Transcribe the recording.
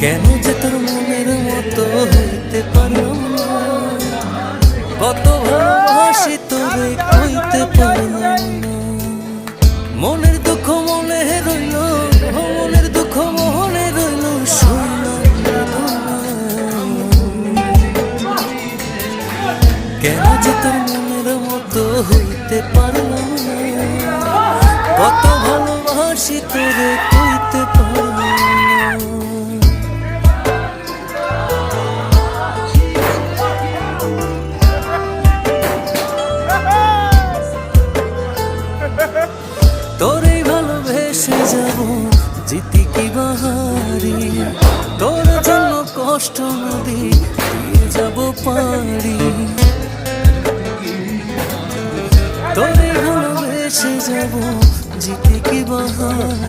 কেন যে তোর মনের মতো হইতে পারলাম না, কত ভালোবাসি তোরে কইতে পারলাম না। মনের দুঃখ মনে রইল, মনের দুঃখ মনে রইল, কেন যে তোর মনের মতো হইতে পারলাম না, কত ভালোবাসি তোরে কইতে পারলাম না। তোরে ভালোবেসে যাব জিতি কি বাহারি, তোর জন্য কষ্ট নদী